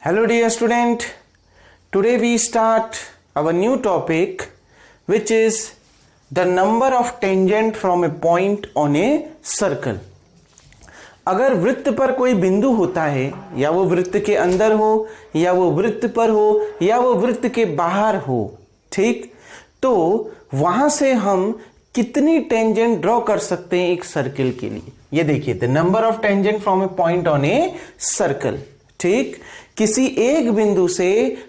Hello dear student, today we start our new topic which is the number of tangent from a point on a circle. अगर वृत्त पर कोई बिंदु होता है या वो वृत्त के अंदर हो या वो वृत्त पर हो या वो वृत्त के बाहर हो, ठीक, तो वहां से हम कितनी टेंजेंट ड्रॉ कर सकते हैं एक सर्किल के लिए। ये देखिए, the number of tangent from A point on A circle, ठीक, किसी एक बिंदु से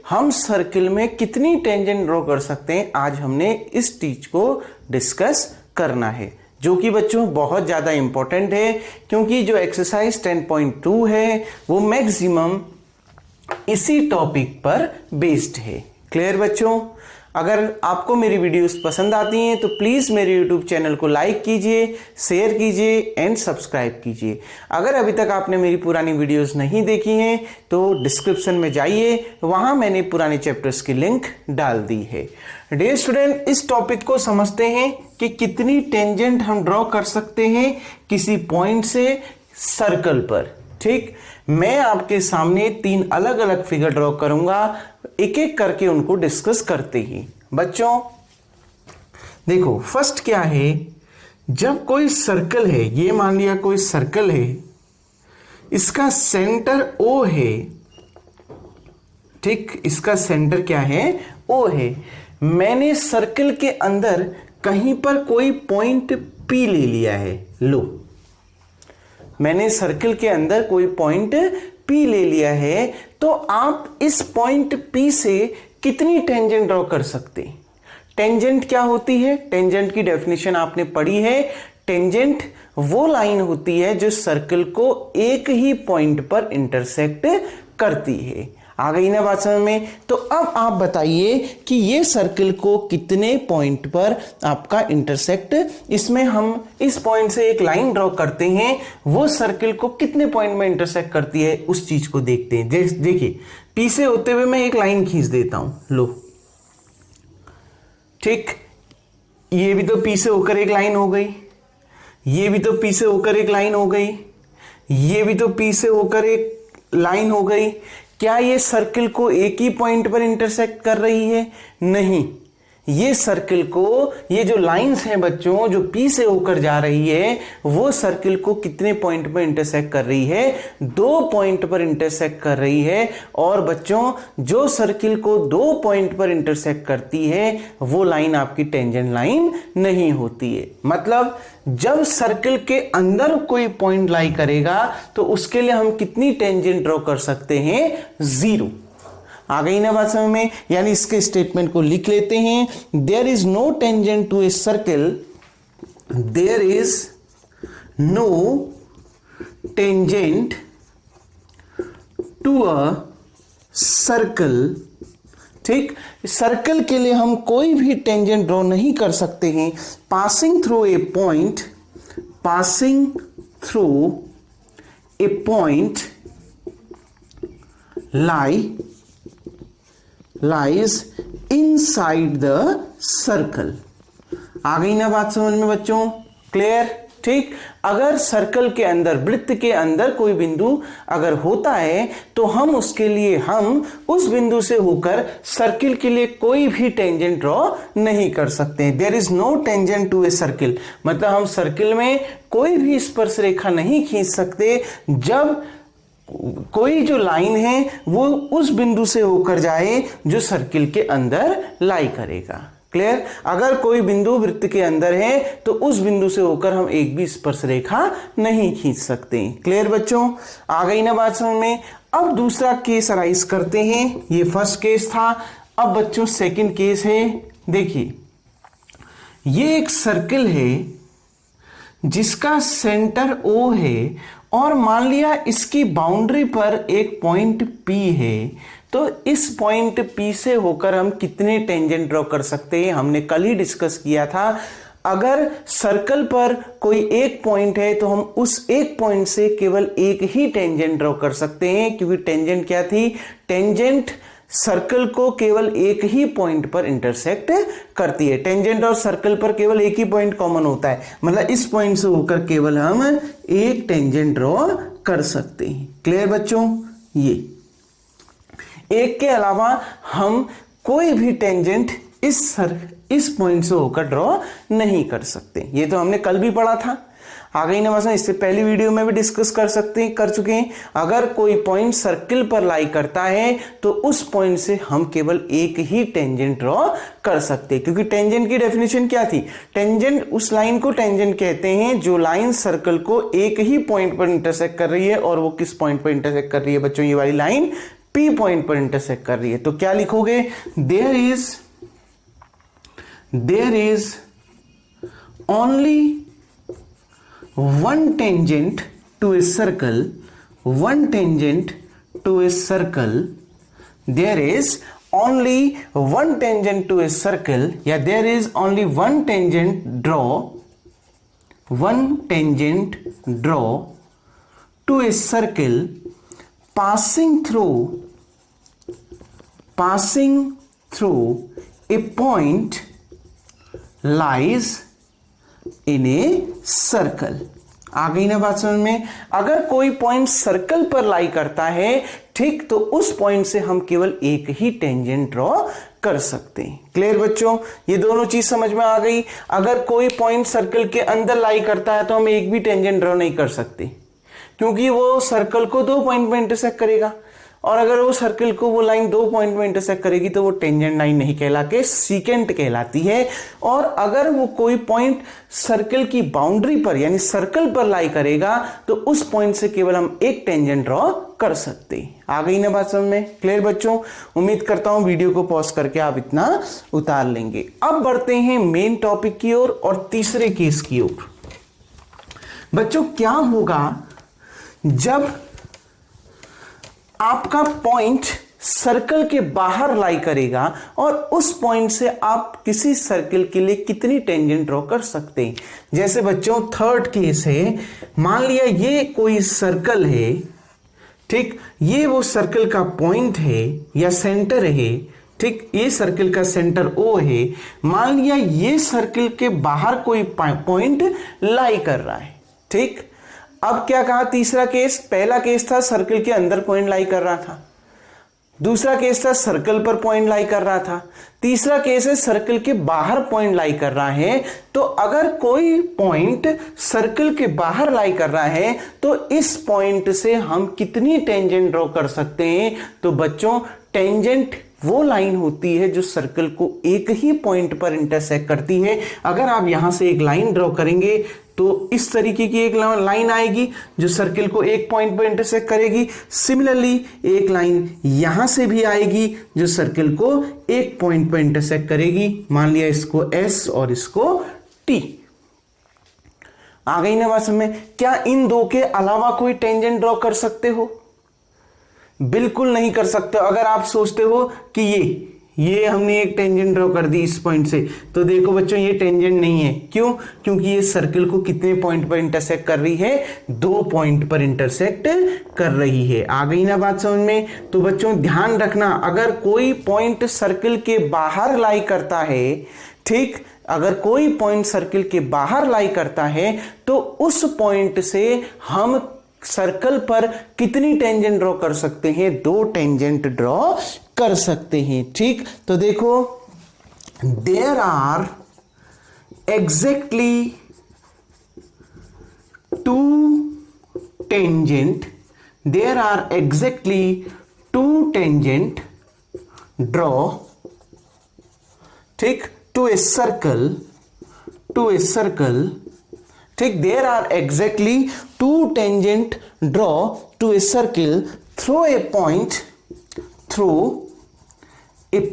हम सर्किल में कितनी टेंजेंट ड्रॉ कर सकते हैं, आज हमने इस चीज को डिस्कस करना है, जो कि बच्चों बहुत ज्यादा इंपॉर्टेंट है, क्योंकि जो एक्सरसाइज 10.2 है वो मैक्सिमम इसी टॉपिक पर बेस्ड है। क्लियर बच्चों? अगर आपको मेरी वीडियोस पसंद आती हैं तो प्लीज़ मेरे यूट्यूब चैनल को लाइक कीजिए, शेयर कीजिए एंड सब्सक्राइब कीजिए। अगर अभी तक आपने मेरी पुरानी वीडियोस नहीं देखी हैं तो डिस्क्रिप्शन में जाइए, वहां मैंने पुराने चैप्टर्स की लिंक डाल दी है। डियर स्टूडेंट, इस टॉपिक को समझते हैं कि कितनी टेंजेंट हम ड्रॉ कर सकते हैं किसी पॉइंट से सर्कल पर। ठीक, मैं आपके सामने 3 अलग अलग फिगर ड्रॉ करूंगा, एक एक करके उनको डिस्कस करते ही। बच्चों देखो, फर्स्ट क्या है, जब कोई सर्कल है, ये मान लिया कोई सर्कल है, इसका सेंटर O है, ठीक, इसका सेंटर क्या है, O है। मैंने सर्कल के अंदर कहीं पर कोई पॉइंट P ले लिया है। लो, मैंने सर्कल के अंदर कोई पॉइंट P ले लिया है, तो आप इस पॉइंट P से कितनी टेंजेंट ड्रॉ कर सकते हैं। टेंजेंट क्या होती है? टेंजेंट की डेफिनेशन आपने पढ़ी है। टेंजेंट वो लाइन होती है जो सर्कल को एक ही पॉइंट पर इंटरसेक्ट करती है। आ गई ना बात समझ में? तो अब आप बताइए कि ये सर्कल को कितने पॉइंट पर आपका इंटरसेक्ट, इसमें हम इस पॉइंट से एक लाइन ड्रॉ करते हैं, वो सर्कल को कितने पॉइंट में इंटरसेक्ट करती है उस चीज को देखते हैं। देखिए, पी से होते हुए मैं एक लाइन खींच देता हूं, लो, ठीक, ये भी तो पी से होकर एक लाइन हो गई, ये भी तो पी से होकर एक लाइन हो गई, ये भी तो पी से होकर एक लाइन हो गई। क्या ये सर्कल को एक ही पॉइंट पर इंटरसेक्ट कर रही है? नहीं, ये सर्कल को, ये जो लाइंस हैं बच्चों, जो P से होकर जा रही है, वो सर्कल को कितने पॉइंट पर इंटरसेक्ट कर रही है? 2 पॉइंट पर इंटरसेक्ट कर रही है। और बच्चों, जो सर्कल को 2 पॉइंट पर इंटरसेक्ट करती है वो लाइन आपकी टेंजेंट लाइन नहीं होती है। मतलब जब सर्कल के अंदर कोई पॉइंट लाई करेगा तो उसके लिए हम कितनी टेंजेंट ड्रॉ कर सकते हैं? 0। आ गई ना बात समझ में? यानी इसके स्टेटमेंट को लिख लेते हैं, there is no tangent to a circle, there is no tangent to a circle. ठीक, सर्कल के लिए हम कोई भी टेंजेंट ड्रॉ नहीं कर सकते हैं। Passing through a point, passing through a point lies inside the circle। आ गई ना बात समझ में बच्चों? क्लियर? ठीक, अगर सर्कल के अंदर, वृत्त के अंदर कोई बिंदु अगर होता है तो हम उसके लिए, हम उस बिंदु से होकर सर्कल के लिए कोई भी टेंजेंट ड्रॉ नहीं कर सकते। There is no tangent to a circle, मतलब हम सर्कल में कोई भी स्पर्श रेखा नहीं खींच सकते जब कोई जो लाइन है वो उस बिंदु से होकर जाए जो सर्किल के अंदर लाई करेगा। क्लियर? अगर कोई बिंदु वृत्त के अंदर है तो उस बिंदु से होकर हम एक भी स्पर्श रेखा नहीं खींच सकते। क्लियर बच्चों? आ गई ना बात समझ में? अब दूसरा केस अराइज करते हैं। ये फर्स्ट केस था। अब बच्चों सेकंड केस है। देखिए, ये एक सर्किल है जिसका सेंटर O है और मान लिया इसकी बाउंड्री पर एक पॉइंट P है, तो इस पॉइंट P से होकर हम कितने टेंजेंट ड्रॉ कर सकते हैं? हमने कल ही डिस्कस किया था। अगर सर्कल पर कोई एक पॉइंट है तो हम उस एक पॉइंट से केवल एक ही टेंजेंट ड्रॉ कर सकते हैं, क्योंकि टेंजेंट क्या थी? टेंजेंट सर्कल को केवल एक ही पॉइंट पर इंटरसेक्ट करती है। टेंजेंट और सर्कल पर केवल एक ही पॉइंट कॉमन होता है, मतलब इस पॉइंट से होकर केवल हम एक टेंजेंट ड्रॉ कर सकते हैं। क्लियर बच्चों? ये एक के अलावा हम कोई भी टेंजेंट इस पॉइंट से होकर ड्रॉ नहीं कर सकते। ये तो हमने कल भी पढ़ा था। आ गई ना बात, इससे पहली वीडियो में भी डिस्कस कर चुके हैं। अगर कोई पॉइंट सर्किल पर लाई करता है तो उस पॉइंट से हम केवल एक ही टेंजेंट ड्रॉ कर सकते हैं, क्योंकि टेंजेंट की डेफिनेशन क्या थी? टेंजेंट, उस लाइन को टेंजेंट कहते हैं जो लाइन सर्कल को एक ही पॉइंट पर इंटरसेक्ट कर रही है। और वो किस पॉइंट पर इंटरसेक्ट कर रही है बच्चों? ये वाली लाइन P पॉइंट पर इंटरसेक्ट कर रही है। तो क्या लिखोगे? There is only one tangent to a circle, one tangent to a circle, there is only one tangent to a circle, yeah, there is only one tangent draw to a circle passing through a point lies in a circle. आ गई ना बात समझ में? अगर कोई point circle पर लाई करता है, ठीक, तो उस पॉइंट से हम केवल एक ही टेंजेंट ड्रॉ कर सकते हैं। क्लियर बच्चों? ये दोनों चीज समझ में आ गई। अगर कोई पॉइंट सर्कल के अंदर लाई करता है तो हम एक भी टेंजेंट ड्रॉ नहीं कर सकते, क्योंकि वो सर्कल को 2 पॉइंट में इंटरसेक्ट करेगा। और अगर वो सर्कल को वो लाइन 2 पॉइंट में इंटरसेक्ट करेगी तो वो टेंजेंट लाइन नहीं कहला के सीकेंट कहलाती है। और अगर वो कोई पॉइंट सर्कल की बाउंड्री पर यानी सर्कल पर लाई करेगा तो उस पॉइंट से केवल हम एक टेंजेंट ड्रॉ कर सकते हैं। आ गई ना बात समझ में? क्लियर बच्चों? उम्मीद करता हूं वीडियो को पॉज करके आप इतना उतार लेंगे। अब बढ़ते हैं मेन टॉपिक की ओर और तीसरे केस की ओर। बच्चों, क्या होगा जब आपका पॉइंट सर्कल के बाहर लाई करेगा और उस पॉइंट से आप किसी सर्कल के लिए कितनी टेंजेंट ड्रॉ कर सकते हैं? जैसे बच्चों थर्ड केस है, मान लिया ये कोई सर्कल है, ठीक, ये वो सर्कल का पॉइंट है या सेंटर है, ठीक, ये सर्कल का सेंटर O है। मान लिया ये सर्कल के बाहर कोई पॉइंट लाई कर रहा है, ठीक। अब क्या कहा? तीसरा केस, पहला केस था सर्कल के अंदर पॉइंट लाई कर रहा था, दूसरा केस था सर्कल पर पॉइंट लाई कर रहा था, तीसरा केस है सर्कल के बाहर पॉइंट लाई कर रहा है। तो अगर कोई पॉइंट सर्कल के बाहर लाई कर रहा है तो इस पॉइंट से हम कितनी टेंजेंट ड्रॉ कर सकते हैं? तो बच्चों, टेंजेंट वो लाइन होती है जो सर्कल को एक ही पॉइंट पर इंटरसेक्ट करती है। अगर आप यहां से एक लाइन ड्रॉ करेंगे तो इस तरीके की एक लाइन आएगी जो सर्कल को एक पॉइंट पर इंटरसेक्ट करेगी। सिमिलरली एक लाइन यहां से भी आएगी जो सर्कल को एक पॉइंट पर इंटरसेक्ट करेगी। मान लिया इसको S और इसको T। आ गई ना बात समझ में? क्या इन दो के अलावा कोई टेंजेंट ड्रॉ कर सकते हो? बिल्कुल नहीं कर सकते। अगर आप सोचते हो कि ये हमने एक टेंजेंट ड्रॉ कर दी इस पॉइंट से, तो देखो बच्चों ये टेंजेंट नहीं है। क्यों? क्योंकि ये सर्कल को कितने पॉइंट पर इंटरसेक्ट कर रही है? 2 पॉइंट पर इंटरसेक्ट कर रही है। आ गई ना बात समझ में? तो बच्चों ध्यान रखना, अगर कोई पॉइंट सर्कल के बाहर लाई करता है, ठीक, अगर कोई पॉइंट सर्कल के बाहर लाई करता है तो उस पॉइंट से हम सर्कल पर कितनी टेंजेंट ड्रॉ कर सकते हैं? 2 टेंजेंट ड्रॉ कर सकते हैं, ठीक। तो देखो, there are exactly 2 tangent draw, ठीक, टू ए सर्कल, ठीक, there are exactly 2 tangent draw to a circle through a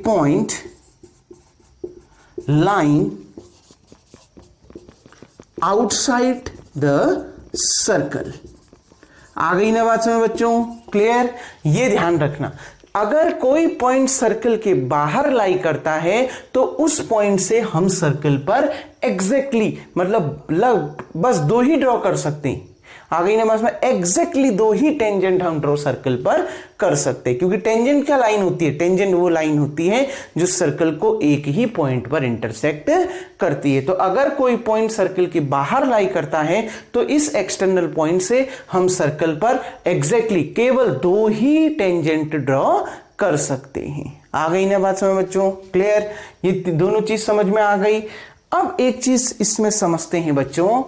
point line outside the circle। आ गई ना बात समझ बच्चों? क्लियर? ये ध्यान रखना, अगर कोई पॉइंट सर्कल के बाहर लाई करता है तो उस पॉइंट से हम सर्कल पर एग्जैक्टली मतलब बस 2 ही ड्रॉ कर सकते हैं। आ गई ना बात में? एग्जैक्टली 2 ही टेंजेंट हम ड्रॉ सर्कल पर कर सकते हैं, क्योंकि टेंजेंट क्या लाइन होती है? टेंजेंट वो लाइन होती है जो सर्कल को एक ही पॉइंट पर इंटरसेक्ट करती है। तो अगर कोई पॉइंट सर्कल के बाहर लाई करता है तो इस एक्सटर्नल पॉइंट से हम सर्कल पर एग्जैक्टली केवल 2 ही टेंजेंट ड्रॉ कर सकते हैं। आ गई ना बात समझ बच्चों? क्लियर? ये दोनों चीज समझ में आ गई। अब एक चीज इसमें समझते हैं बच्चों,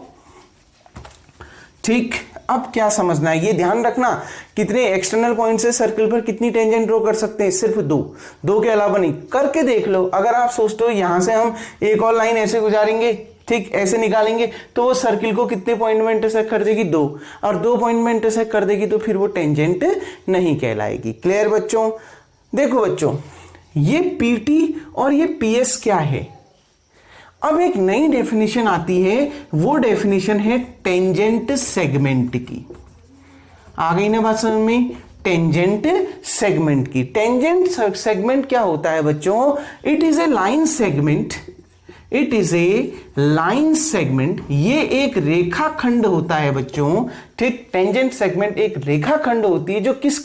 ठीक? अब क्या समझना है, ये ध्यान रखना, कितने एक्सटर्नल पॉइंट से सर्कल पर कितनी टेंजेंट ड्रॉ कर सकते हैं? सिर्फ दो के अलावा नहीं। करके देख लो। अगर आप सोचते हो यहां से हम एक और लाइन ऐसे गुजारेंगे, ठीक, ऐसे निकालेंगे, तो वो सर्किल को कितने पॉइंट में इंटरसेक्ट कर देगी? 2, और 2 पॉइंट में इंटरसेक्ट कर देगी, तो फिर वो टेंजेंट नहीं कहलाएगी। क्लियर बच्चों? देखो बच्चों, ये पीटी और ये पीएस क्या है? अब एक नई डेफिनेशन आती है, वो डेफिनेशन है टेंजेंट सेगमेंट की। आ गई ना बात समझ में? टेंजेंट सेगमेंट की। टेंजेंट सेगमेंट क्या होता है बच्चों? It is a line segment, it is a line segment. ये एक रेखाखंड होता है बच्चों, ठीक? टेंजेंट सेगमेंट एक रेखाखंड होती है जो किस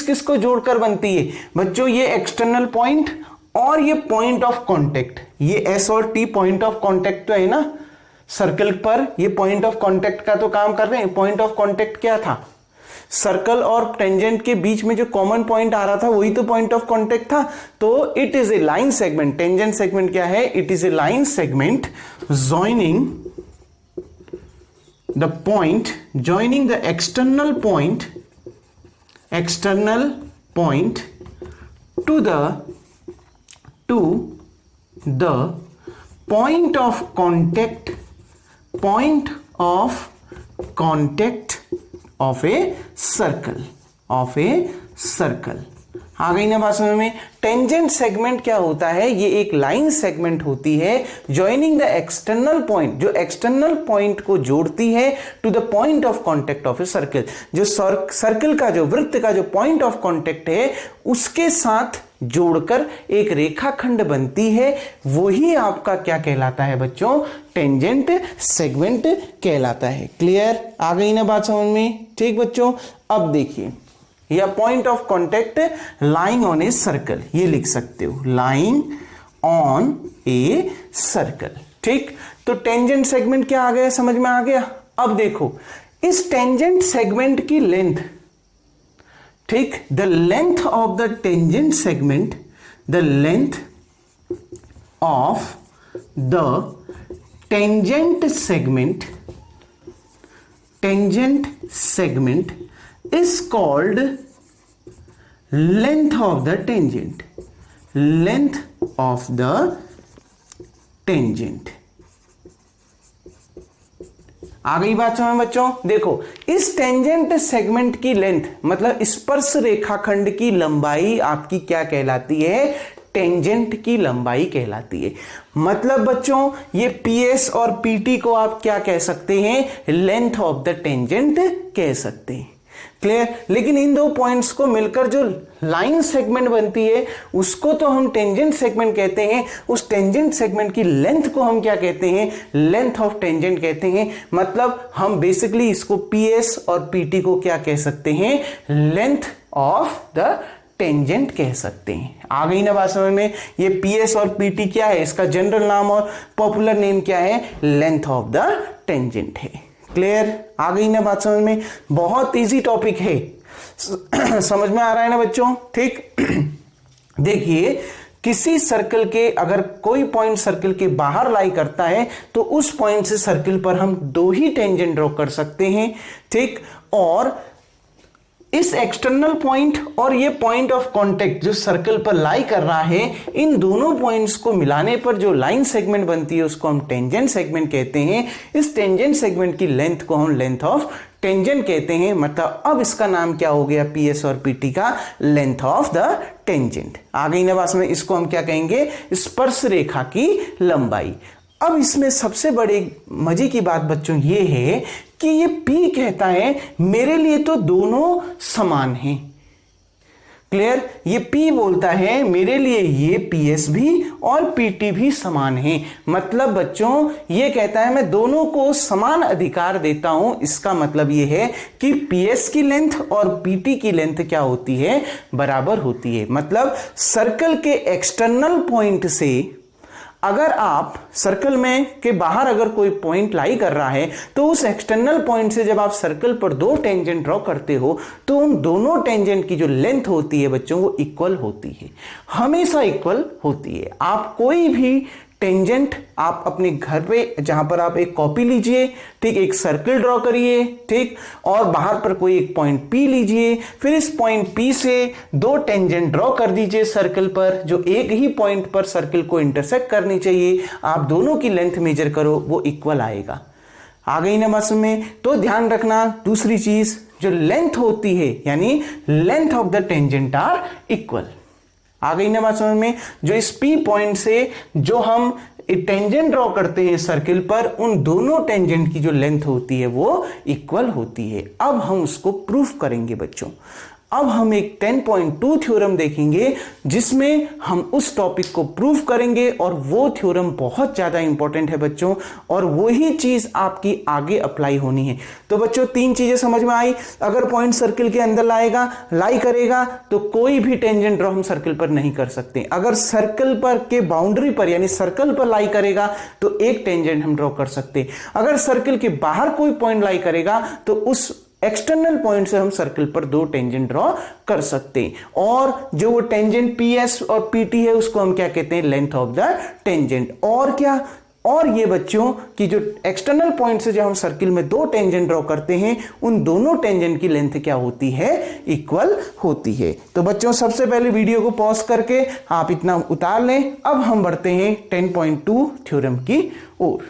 किस को जोड़कर बनती है बच्चों? ये एक्सटर्नल पॉइंट और ये पॉइंट ऑफ कांटेक्ट, ये एस और टी पॉइंट ऑफ कांटेक्ट तो है ना सर्कल पर, ये पॉइंट ऑफ कांटेक्ट का तो काम कर रहे हैं। पॉइंट ऑफ कांटेक्ट क्या था? सर्कल और टेंजेंट के बीच में जो कॉमन पॉइंट आ रहा था वही तो पॉइंट ऑफ कांटेक्ट था। तो it is a line segment. Tangent segment क्या है? It is a line segment joining the point, joining the external point to the point of contact of a circle। आ गई ना बात समझ में? टेंजेंट सेगमेंट क्या होता है? ये एक लाइन सेगमेंट होती है ज्वाइनिंग द एक्सटर्नल पॉइंट, जो एक्सटर्नल पॉइंट को जोड़ती है to the point of contact of a circle. जो सर्कल का, जो वृत्त का जो पॉइंट ऑफ कांटेक्ट है उसके साथ जोड़कर एक रेखाखंड बनती है, वही आपका क्या कहलाता है बच्चों? टेंजेंट सेगमेंट कहलाता है। क्लियर? आ गई ना बात समझ में? ठीक बच्चों, अब देखिए, या point of contact lying on a circle, ये लिख सकते हो, लाइंग ऑन ए सर्कल। ठीक, तो टेंजेंट सेगमेंट क्या आ गया? समझ में आ गया? अब देखो, इस टेंजेंट सेगमेंट की लेंथ, ठीक, the length of the tangent segment, the length of the tangent segment is called length of the tangent, length of the tangent। आ गई बात समझ में बच्चों? देखो, इस टेंजेंट सेगमेंट की लेंथ मतलब स्पर्श रेखाखंड की लंबाई आपकी क्या कहलाती है? टेंजेंट की लंबाई कहलाती है। मतलब बच्चों, ये पीएस और पीटी को आप क्या कह सकते हैं? लेंथ ऑफ द टेंजेंट कह सकते हैं। क्लियर? लेकिन इन दो पॉइंट्स को मिलकर जो लाइन सेगमेंट बनती है उसको तो हम टेंजेंट सेगमेंट कहते हैं। उस टेंजेंट सेगमेंट की लेंथ को हम क्या कहते हैं? लेंथ ऑफ टेंजेंट कहते हैं। मतलब हम बेसिकली इसको पीएस और पीटी को क्या कह सकते हैं? लेंथ ऑफ द टेंजेंट कह सकते हैं। आ गई ना बात समझ में? ये पीएस और पीटी क्या है? इसका जनरल नाम और पॉपुलर नेम क्या है? लेंथ ऑफ द टेंजेंट है। क्लियर? आ गई ना बात समझ में? बहुत इजी टॉपिक है, समझ में आ रहा है ना बच्चों? ठीक, देखिए, किसी सर्कल के अगर कोई पॉइंट सर्कल के बाहर लाई करता है तो उस पॉइंट से सर्कल पर हम दो ही टेंजेंट ड्रॉ कर सकते हैं। ठीक, और इस एक्सटर्नल पॉइंट और ये पॉइंट ऑफ कांटेक्ट जो सर्कल पर लाई कर रहा है, इन दोनों पॉइंट्स को मिलाने पर जो लाइन सेगमेंट बनती है उसको हम टेंजेंट सेगमेंट कहते हैं। इस टेंजेंट सेगमेंट की लेंथ को हम लेंथ ऑफ टेंजेंट कहते हैं। मतलब अब इसका नाम क्या हो गया? पीएस और पीटी का लेंथ ऑफ द टेंजेंट। आ गई ना बात में? इसको हम क्या कहेंगे? स्पर्श रेखा की लंबाई। अब इसमें सबसे बड़े मजे की बात बच्चों ये है कि ये P कहता है मेरे लिए तो दोनों समान हैं। क्लियर? ये P बोलता है मेरे लिए ये PS भी और PT भी समान है। मतलब बच्चों ये कहता है मैं दोनों को समान अधिकार देता हूं। इसका मतलब ये है कि PS की लेंथ और PT की लेंथ क्या होती है? बराबर होती है। मतलब सर्कल के एक्सटर्नल पॉइंट से अगर आप सर्कल में के बाहर अगर कोई पॉइंट लाई कर रहा है तो उस एक्सटर्नल पॉइंट से जब आप सर्कल पर दो टेंजेंट ड्रॉ करते हो तो उन दोनों टेंजेंट की जो लेंथ होती है बच्चों वो इक्वल होती है, हमेशा इक्वल होती है। आप कोई भी टेंजेंट आप अपने घर पे जहां पर आप एक कॉपी लीजिए, ठीक, एक सर्कल ड्रॉ करिए, ठीक, और बाहर पर कोई एक पॉइंट P लीजिए, फिर इस पॉइंट P से दो टेंजेंट ड्रॉ कर दीजिए सर्कल पर जो एक ही पॉइंट पर सर्कल को इंटरसेक्ट करनी चाहिए। आप दोनों की लेंथ मेजर करो, वो इक्वल आएगा। आ गई ना बात समझ में? तो ध्यान रखना दूसरी चीज, जो लेंथ होती है यानी length of the tangent are equal. आ गई ना बात समझ में? जो इस P पॉइंट से जो हम टेंजेंट ड्रॉ करते हैं सर्किल पर, उन दोनों टेंजेंट की जो लेंथ होती है वो इक्वल होती है। अब हम उसको प्रूफ करेंगे बच्चों। अब हम एक 10.2 थ्योरम देखेंगे जिसमें हम उस टॉपिक को प्रूफ करेंगे और वो थ्योरम बहुत ज्यादा इंपॉर्टेंट है बच्चों, और वही चीज आपकी आगे अप्लाई होनी है। तो बच्चों तीन चीजें समझ में आई। अगर पॉइंट सर्किल के अंदर लाई करेगा तो कोई भी टेंजेंट ड्रॉ हम सर्किल पर नहीं कर सकते। अगर सर्कल पर के बाउंड्री पर यानी सर्कल पर लाई करेगा तो एक टेंजेंट हम ड्रॉ कर सकते। अगर सर्कल के बाहर कोई पॉइंट लाई करेगा तो उस एक्सटर्नल पॉइंट से हम सर्कल पर दो टेंजेंट ड्रॉ कर सकते हैं। और जो वो टेंजेंट PS और PT है उसको हम क्या कहते हैं? Length of the tangent. और क्या? और ये बच्चों कि जो एक्सटर्नल पॉइंट से जो हम सर्किल में दो टेंजेंट ड्रॉ करते हैं उन दोनों टेंजेंट की लेंथ क्या होती है? इक्वल होती है। तो बच्चों सबसे पहले वीडियो को पॉज करके आप इतना उतार लें। अब हम बढ़ते हैं 10.2 थ्योरम की ओर।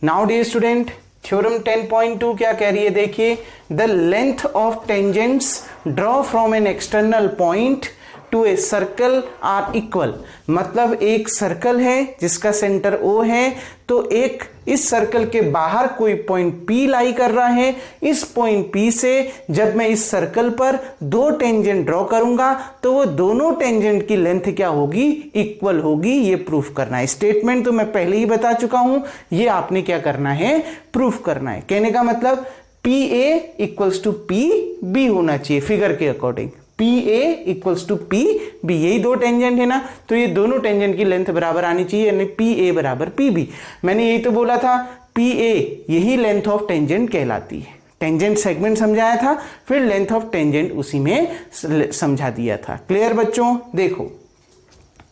नाउ डियर स्टूडेंट, थ्योरम 10.2 क्या कह रही है? देखिए, the length of tangents draw from an external point to a circle are equal. मतलब एक सर्कल है जिसका सेंटर O है, तो एक इस सर्कल के बाहर कोई पॉइंट P लाई कर रहा है। इस पॉइंट P से जब मैं इस सर्कल पर दो टेंजेंट ड्रॉ करूंगा तो वो दोनों टेंजेंट की लेंथ क्या होगी? इक्वल होगी। ये प्रूफ करना है। स्टेटमेंट तो मैं पहले ही बता चुका हूं, ये आपने क्या करना है? प्रूफ करना है। कहने का मतलब PA इक्वल्स टू PB होना चाहिए फिगर के according. PA equals to PB, यही दो टेंजेंट है ना, तो ये दोनों टेंजेंट की लेंथ बराबर आनी चाहिए, यानी PA बराबर PB। मैंने यही तो बोला था, PA यही लेंथ ऑफ टेंजेंट कहलाती है। टेंजेंट सेगमेंट समझाया था, फिर लेंथ ऑफ टेंजेंट उसी में समझा दिया था। क्लियर बच्चों? देखो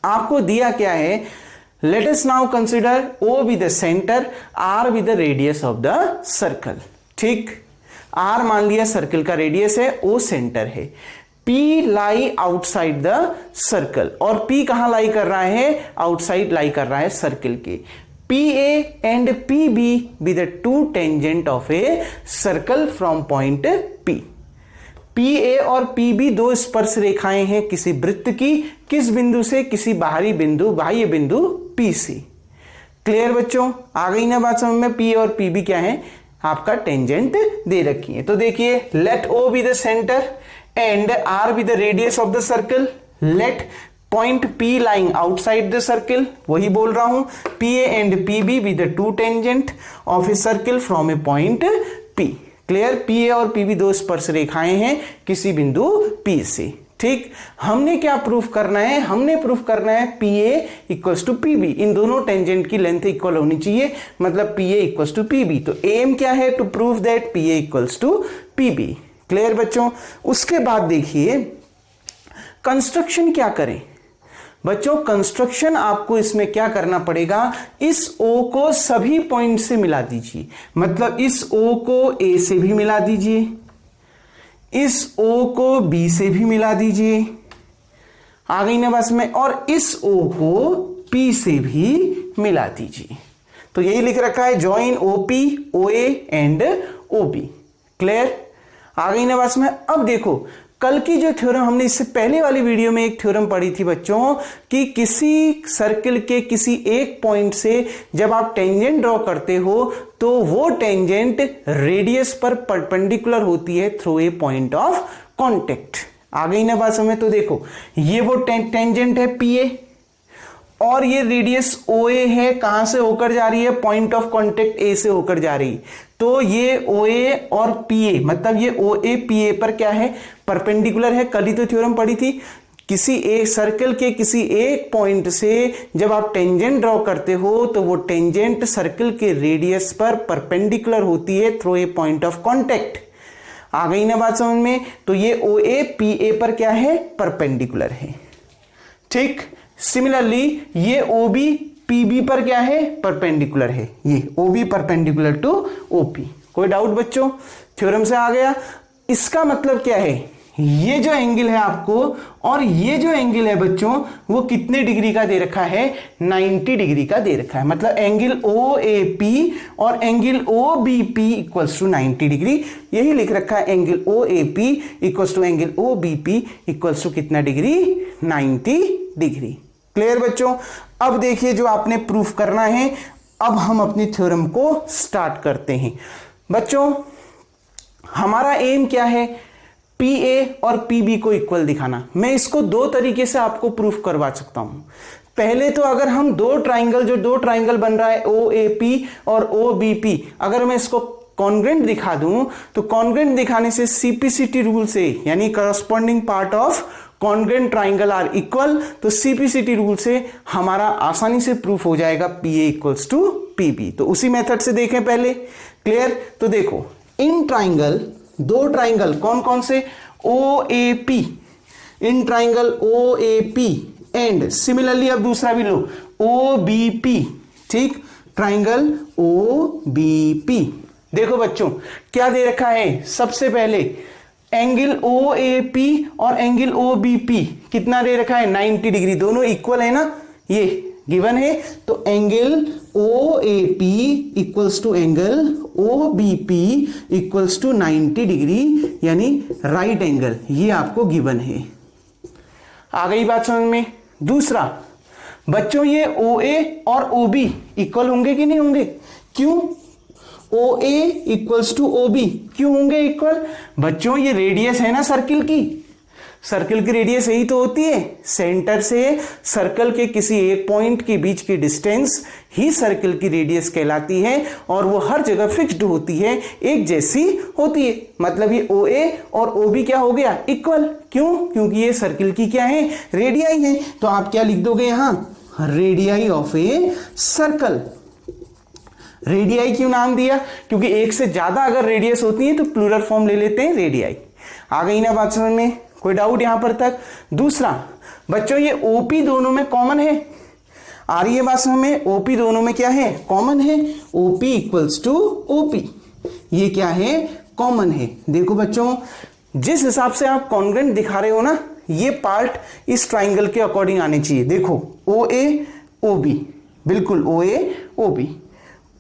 आपको दिया क्या है, let us now consider O be the centre, R be the radius of the circle. ठीक, R मान लिया सर्कल का रेडियस है, O सेंटर है। P lie outside the circle, और P कहां लाई कर रहा है? आउटसाइड लाई कर रहा है सर्कल के। PA and PB be the two tangent of a circle from point P। PA और PB दो स्पर्श रेखाएं हैं किसी वृत्त की। किस बिंदु से? किसी बाहरी बिंदु, बाह्य बिंदु P से। क्लियर बच्चों? आ गई ना बात समझ में? P और PB क्या है? आपका टेंजेंट दे रखी है। तो देखिए, let O be the centre and R be the radius of the circle, let point P lying outside the circle, वही बोल रहा हूं, PA and PB be the two tangent of a circle from a point P। Clear? PA और PB दो स्पर्श रेखाएं हैं किसी बिंदु P से। ठीक, हमने क्या प्रूफ करना है? हमने प्रूफ करना है PA इक्वल्स टू PB, इन दोनों टेंजेंट की लेंथ इक्वल होनी चाहिए, मतलब PA इक्वल्स टू PB। तो एम क्या है? To prove that PA equals to PB। Clear बच्चों? उसके बाद देखिए कंस्ट्रक्शन क्या करें बच्चों। कंस्ट्रक्शन आपको इसमें क्या करना पड़ेगा? इस O को सभी पॉइंट से मिला दीजिए, मतलब इस O को A से भी मिला दीजिए, इस O को B से भी मिला दीजिए। आ गई ना बस में? और इस O को P से भी मिला दीजिए। तो यही लिख रखा है, join OP, OA and OB। क्लियर? आ गई ना बात में? अब देखो, कल की जो थ्योरम हमने इससे पहले वाली वीडियो में एक थ्योरम पढ़ी थी बच्चों कि किसी सर्कल के किसी एक पॉइंट से जब आप टेंजेंट ड्रॉ करते हो तो वो टेंजेंट रेडियस पर परपेंडिकुलर होती है through a point of contact. आ गई ना बात समझ? तो देखो, ये वो टेंजेंट है PA और ये रेडियस OA है, कहां से होकर जा रही है? पॉइंट ऑफ कांटेक्ट A से होकर जा रही। तो ये OA और PA, मतलब ये OA PA पर क्या है? परपेंडिकुलर है। कल ही तो थ्योरम पढ़ी थी। किसी एक सर्कल के किसी एक पॉइंट से जब आप टेंजेंट ड्रॉ करते हो तो वो टेंजेंट सर्कल के रेडियस पर परपेंडिकुलर होती है through a point of contact. आ गई ना बात समझ में? तो ये ओ ए पी ए पर क्या है? परपेंडिकुलर है। ठीक, सिमिलरली ये ओ बी पी बी पर क्या है? परपेंडिकुलर है। ये O B perpendicular to O P. कोई डाउट बच्चों? थ्योरम से आ गया। इसका मतलब क्या है? ये जो एंगल है आपको और ये जो एंगल है बच्चों वो कितने डिग्री का दे रखा है? 90 डिग्री का दे रखा है। मतलब एंगल ओ ए पी और angle O B P equals to 90 degree. यही लिख रखा है, angle O A P equals to angle O B P equals to कितना डिग्री? 90 डिग्री। क्लियर बच्चों? अब देखिए जो आपने प्रूफ करना है, अब हम अपनी थ्योरम को स्टार्ट करते हैं। बच्चों हमारा एम क्या है? पी ए और पी बी को इक्वल दिखाना। मैं इसको दो तरीके से आपको प्रूफ करवा सकता हूं। पहले तो अगर हम दो ट्राइंगल बन रहा है ओ ए पी और ओ बी पी, अगर मैं इसको कॉन्ग्रेंट दिखा दूं तो कॉन्ग्रेंट दिखाने से सीपीसीटी रूल से, यानी corresponding part of congruent triangle are equal, तो सीपीसीटी रूल से हमारा आसानी से प्रूफ हो जाएगा P A equals to P B. तो उसी मेथड से देखें पहले। क्लियर? तो देखो इन ट्राइंगल, दो ट्राइंगल कौन कौन से? O A P, in triangle O A P and similarly अब दूसरा भी लो ओ बी पी। ठीक, ट्राइंगल ओ बी पी। देखो बच्चों क्या दे रखा है? सबसे पहले एंगल ओ ए पी और एंगल ओ बी पी कितना दे रखा है? 90 डिग्री। दोनों इक्वल है ना, ये गिवन है। तो angle O A P equals to angle O B P equals to 90 degree, यानी राइट एंगल, ये आपको गिवन है। आ गई बात समझ में? दूसरा बच्चों ये ओ ए और ओ बी इक्वल होंगे कि नहीं होंगे? क्यों? ओ A equals to O B क्यों होंगे इक्वल? बच्चों ये रेडियस है ना सर्किल की, सर्कल की रेडियस यही तो होती है। सेंटर से सर्कल के किसी एक पॉइंट के बीच की डिस्टेंस ही सर्कल की रेडियस कहलाती है और वो हर जगह फिक्स्ड होती है, एक जैसी होती है। मतलब ये ओ ए और ओ बी क्या हो गया? इक्वल। क्यों? क्योंकि ये सर्कल की क्या है? रेडियाई है। तो आप क्या लिख दोगे यहां? Radii of a circle. Radii क्यों नाम दिया? क्योंकि एक से ज्यादा अगर रेडियस होती है तो प्लूरल फॉर्म ले लेते हैं रेडियाई। आ गई ना बात समझ में? कोई डाउट यहां पर तक? दूसरा बच्चों ये ओपी दोनों में कॉमन है। आ रही है बात समझ में? ओपी दोनों में क्या है? कॉमन है। ओपी इक्वल्स टू ओपी, ये क्या है? कॉमन है। देखो बच्चों जिस हिसाब से आप कॉन्ग्रेंट दिखा रहे हो ना, ये पार्ट इस ट्राइंगल के अकॉर्डिंग आने चाहिए। देखो ओ ए ओ बी, बिल्कुल O A O B,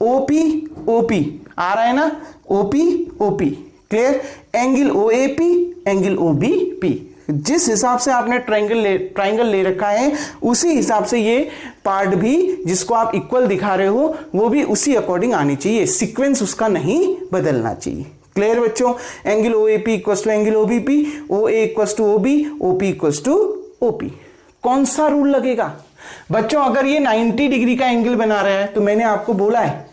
OP OP आ रहा है ना, OP OP. Clear? Angle O A P angle O B P, जिस हिसाब से आपने ट्राइंगल ले रखा है उसी हिसाब से ये पार्ट भी जिसको आप इक्वल दिखा रहे हो वो भी उसी अकॉर्डिंग आनी चाहिए, सीक्वेंस उसका नहीं बदलना चाहिए। क्लियर बच्चों? Angle O A P equals to angle O B P, O A equals to O B, O P equals to O P. कौन सा रूल लगेगा बच्चों? अगर ये 90 डिग्री का एंगल बना रहा है तो मैंने आपको बोला है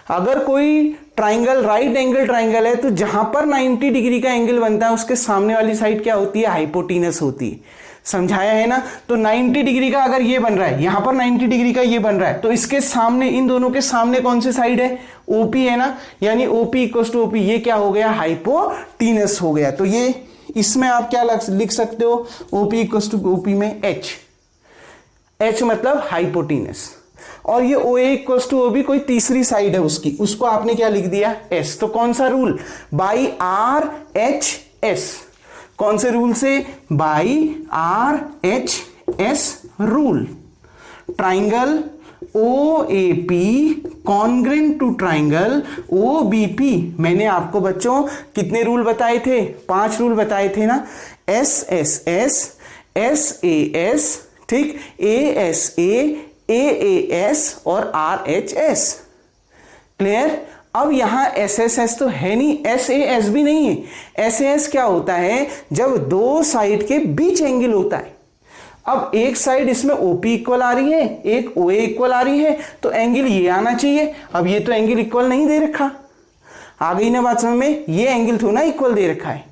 अगर कोई ट्राइंगल राइट एंगल ट्राइंगल है तो जहां पर 90 डिग्री का एंगल बनता है उसके सामने वाली साइड क्या होती है? हाइपोटेनस होती है। समझाया है ना? तो 90 डिग्री का अगर ये बन रहा है, यहां पर 90 डिग्री का ये बन रहा है, तो इसके सामने, इन दोनों के सामने कौन सी साइड है? ओपी है ना, यानी ओपी इक्वल्स टू ओपी, ये क्या हो गया? हाइपोटेनस हो गया। तो ये इसमें आप क्या लिख सकते हो? ओपी इक्वल्स टू ओपी में एच, एच मतलब हाइपोटेनस, और ये ओ A equals to O B कोई तीसरी साइड है उसकी, उसको आपने क्या लिख दिया? एस। तो कौन सा rule? By R H S. कौन से रूल से? By R H S rule. Triangle O A P congruent to triangle O B P. मैंने आपको बच्चों कितने रूल बताए थे? 5 रूल बताए थे ना, S S S, S A S, ठीक, ए एस ए एस और आर एच एस। क्लियर? अब यहां एस एस एस तो है नहीं, एस ए एस भी नहीं है। एस ए एस क्या होता है? जब दो साइड के बीच एंगल होता है। अब एक साइड इसमें ओपी इक्वल आ रही है, एक ओ ए इक्वल आ रही है, तो एंगल ये आना चाहिए। अब ये तो एंगल इक्वल नहीं दे रखा। आ गई ना बात समझ में? ये एंगल थोड़ा ना इक्वल दे रखा है।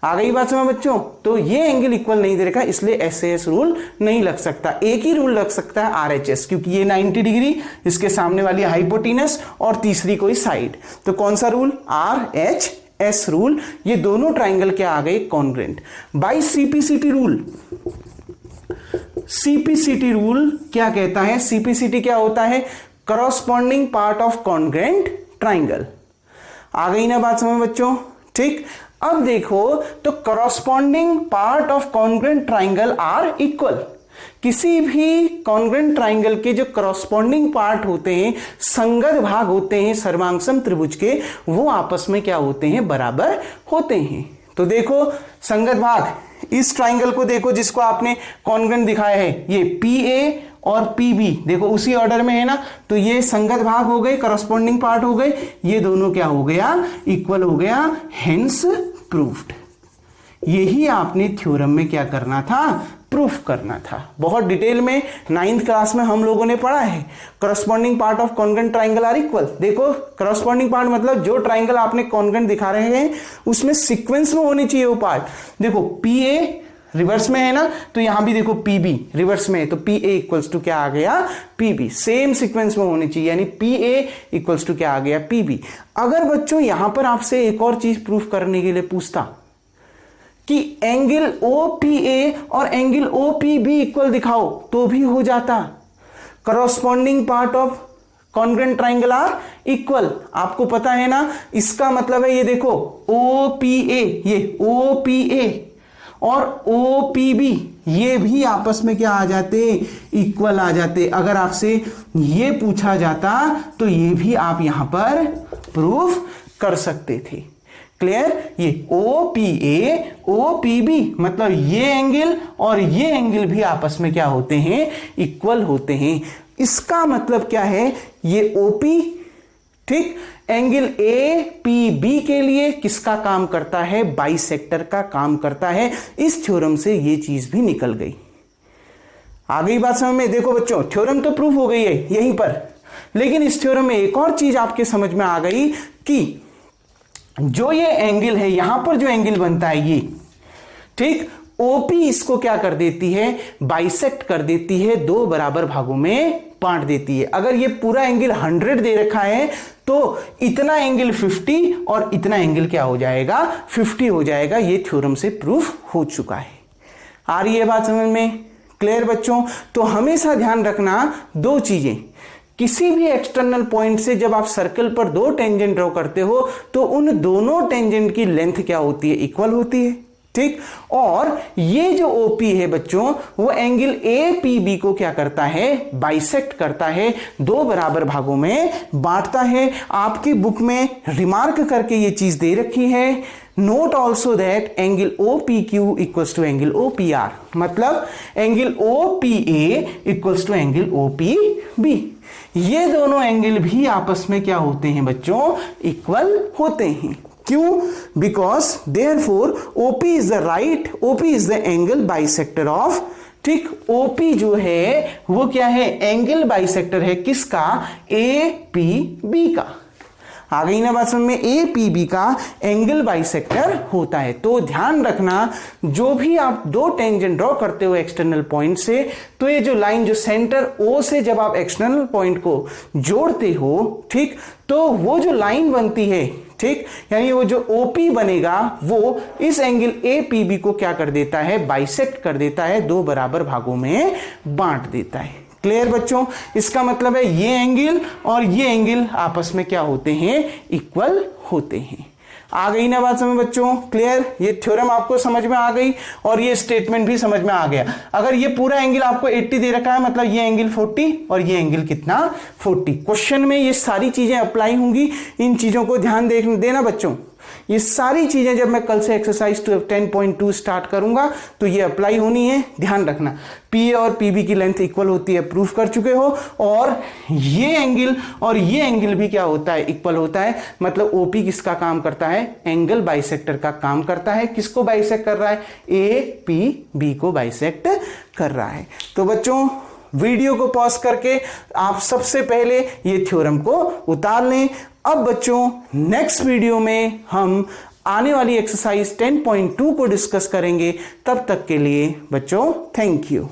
आ गई बात समझ बच्चों। तो ये एंगल इक्वल नहीं दे रखा, इसलिए SAS रूल नहीं लग सकता। एक ही रूल लग सकता है RHS, क्योंकि ये 90 डिग्री, इसके सामने वाली हाइपोटेनस और तीसरी कोई साइड। तो कौन सा रूल? RHS rule. ये दोनों ट्राइंगल क्या आ गए? Congruent. By CPCT rule. CPCT rule क्या कहता है? CPCT क्या होता है? Corresponding part of congruent triangle. आ गई ना बात समझ बच्चों? ठीक। अब देखो तो corresponding part of congruent triangle are equal. किसी भी कॉन्ग्रुएंट ट्राइंगल के जो करॉस्पॉन्डिंग पार्ट होते हैं, संगत भाग होते हैं सर्वांगसम त्रिभुज के, वो आपस में क्या होते हैं? बराबर होते हैं। तो देखो संगत भाग, इस ट्राइंगल को देखो जिसको आपने कॉन्ग्रुएंट दिखाया है, ये PA और PB देखो उसी ऑर्डर में है ना, तो ये संगत भाग हो गए, करॉस्पॉन्डिंग पार्ट हो गए, ये दोनों क्या हो गया? इक्वल हो गया, हेंस प्रूव्ड। यही आपने थ्योरम में क्या करना था? प्रूफ करना था। बहुत डिटेल में 9th क्लास में हम लोगों ने पढ़ा है। Corresponding part of congruent triangle are equal. देखो करॉस्पॉन्डिंग पार्ट मतलब जो ट्राइंगल आपने कॉन्ग्रुएंट दिखा रहे हैं उसमें सीक्वेंस में होनी चाहिए वो पार्ट। देखो PA रिवर्स में है ना, तो यहां भी देखो PB रिवर्स में है, तो PA इक्वल्स टू क्या आ गया? PB। सेम सीक्वेंस में होनी चाहिए, यानी PA इक्वल्स टू क्या आ गया? PB। अगर बच्चों यहां पर आपसे एक और चीज प्रूफ करने के लिए पूछता कि एंगल OPA और एंगल OPB इक्वल दिखाओ, तो भी हो जाता। Corresponding part of congruent triangle are equal. आपको पता है ना, इसका मतलब है ये देखो OPA, ये OPA और OPB ये भी आपस में क्या आ जाते? इक्वल आ जाते। अगर आपसे ये पूछा जाता तो ये भी आप यहां पर प्रूफ कर सकते थे। क्लियर? ये OPA OPB मतलब ये एंगल और ये एंगल भी आपस में क्या होते हैं? इक्वल होते हैं। इसका मतलब क्या है? ये OP, ठीक, एंगल APB के लिए किसका काम करता है? बाइसेक्टर का काम करता है। इस थ्योरम से ये चीज भी निकल गई। आ गई बात समझ में? देखो बच्चों थ्योरम तो प्रूफ हो गई है यहीं पर, लेकिन इस थ्योरम में एक और चीज आपके समझ में आ गई कि जो ये एंगल है, यहां पर जो एंगल बनता है ये, ठीक, OP इसको क्या कर देती है? बाइसेक्ट कर देती है, दो बराबर भागों में बांट देती है। अगर ये पूरा एंगल 100 दे रखा है तो इतना एंगल 50 और इतना एंगल क्या हो जाएगा? 50 हो जाएगा। ये थ्योरम से प्रूफ हो चुका है। आ रही है बात समझ में? क्लियर बच्चों? तो हमेशा ध्यान रखना दो चीजें। किसी भी एक्सटर्नल पॉइंट से जब आप सर्कल पर दो टेंजेंट ड्रॉ करते हो तो उन दोनों टेंजेंट की लेंथ क्या होती है? इक्वल होती है, ठीक। और ये जो OP है बच्चों, वो एंगल APB को क्या करता है? बाइसेक्ट करता है, दो बराबर भागों में बांटता है। आपकी बुक में रिमार्क करके ये चीज दे रखी है, note also that angle OPQ equals to angle OPR, मतलब angle OPA equals to angle OPB। ये दोनों एंगल भी आपस में क्या होते हैं बच्चों? इक्वल होते हैं। क्यों? Because therefore OP is the right, OP is the angle bisector of, ठीक, OP जो है वो क्या है? एंगल बाइसेक्टर है किसका? APB का। आ गई ना बात समझ में? APB का एंगल बाइसेक्टर होता है। तो ध्यान रखना, जो भी आप दो टेंजेंट ड्रॉ करते हो एक्सटर्नल पॉइंट से, तो ये जो लाइन जो सेंटर O से जब आप एक्सटर्नल पॉइंट को जोड़ते हो, ठीक, तो वो जो लाइन बनती है, ठीक, यानी वो जो OP बनेगा वो इस एंगल APB को क्या कर देता है? बाइसेक्ट कर देता है, दो बराबर भागों में बांट देता है। क्लियर बच्चों? इसका मतलब है ये एंगल और ये एंगल आपस में क्या होते हैं? इक्वल होते हैं। आ गई ना बात समझ बच्चों? क्लियर? ये थ्योरम आपको समझ में आ गई और ये स्टेटमेंट भी समझ में आ गया। अगर ये पूरा एंगल आपको 80 दे रखा है, मतलब ये एंगल 40 और ये एंगल कितना? 40। क्वेश्चन में ये सारी चीजें अप्लाई होंगी, इन चीजों को ध्यान देना बच्चों। ये सारी चीजें जब मैं कल से एक्सरसाइज 10.2 स्टार्ट करूंगा तो ये अप्लाई होनी है, ध्यान रखना। PA और PB की लेंथ इक्वल होती है, प्रूफ कर चुके हो। और ये एंगल और ये एंगल भी क्या होता है? इक्वल होता है। मतलब OP किसका काम करता है? एंगल बाइसेक्टर का काम करता है। किसको बाइसेक्ट कर रहा है? APB को बाइसेक्ट कर रहा है। तो बच्चों वीडियो को पॉज करके आप सबसे पहले ये थ्योरम को उतार लें। अब बच्चों नेक्स्ट वीडियो में हम आने वाली एक्सरसाइज 10.2 को डिस्कस करेंगे। तब तक के लिए बच्चों थैंक यू।